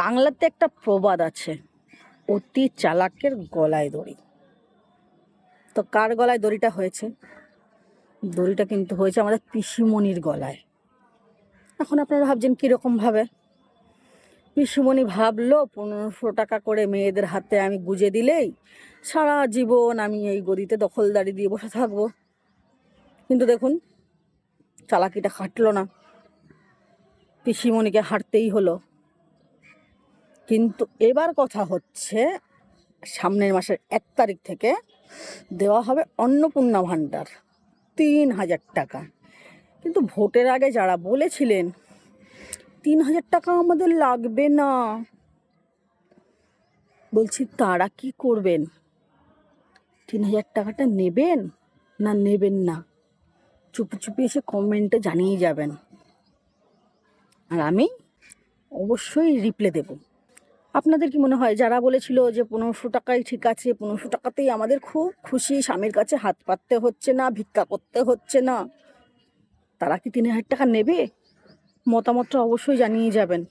বাংলাতে একটা প্রবাদ আছে, অতি চালাকের গলায় দড়ি। তো কার গলায় দড়িটা হয়েছে? দড়িটা কিন্তু হয়েছে আমাদের পিসিমণির গলায়। এখন আপনারা ভাবছেন কীরকমভাবে? পিসিমণি ভাবলো 1500 টাকা করে মেয়েদের হাতে আমি গুজে দিলেই সারা জীবন আমি এই গদিতে দখলদারি দিয়ে বসে থাকবো। কিন্তু দেখুন, চালাকিটা খাটলো না, পিসিমণিকে হারতেই হলো। কিন্তু এবার কথা হচ্ছে, সামনের মাসের 1 তারিখ থেকে দেওয়া হবে অন্নপূর্ণা ভাণ্ডার 3000 টাকা। কিন্তু ভোটের আগে যারা বলেছিলেন 3000 টাকা আমাদের লাগবে না, বলছি তারা কি করবেন? 3000 টাকাটা নেবেন না নেবেন না? চুপি চুপি এসে কমেন্টে জানিয়ে যাবেন, আর আমি অবশ্যই রিপ্লাই দেব। আপনাদের কি মনে হয় যারা বলেছিল যে 1500 টাকাই ঠিক আছে, 1500 টাকাতেই আমাদের খুব খুশি, স্বামীর কাছে হাত পাততে হচ্ছে না, ভিক্ষা করতে হচ্ছে না, তারা কি 3000 টাকা নেবে? মতামতটা অবশ্যই জানিয়ে যাবেন।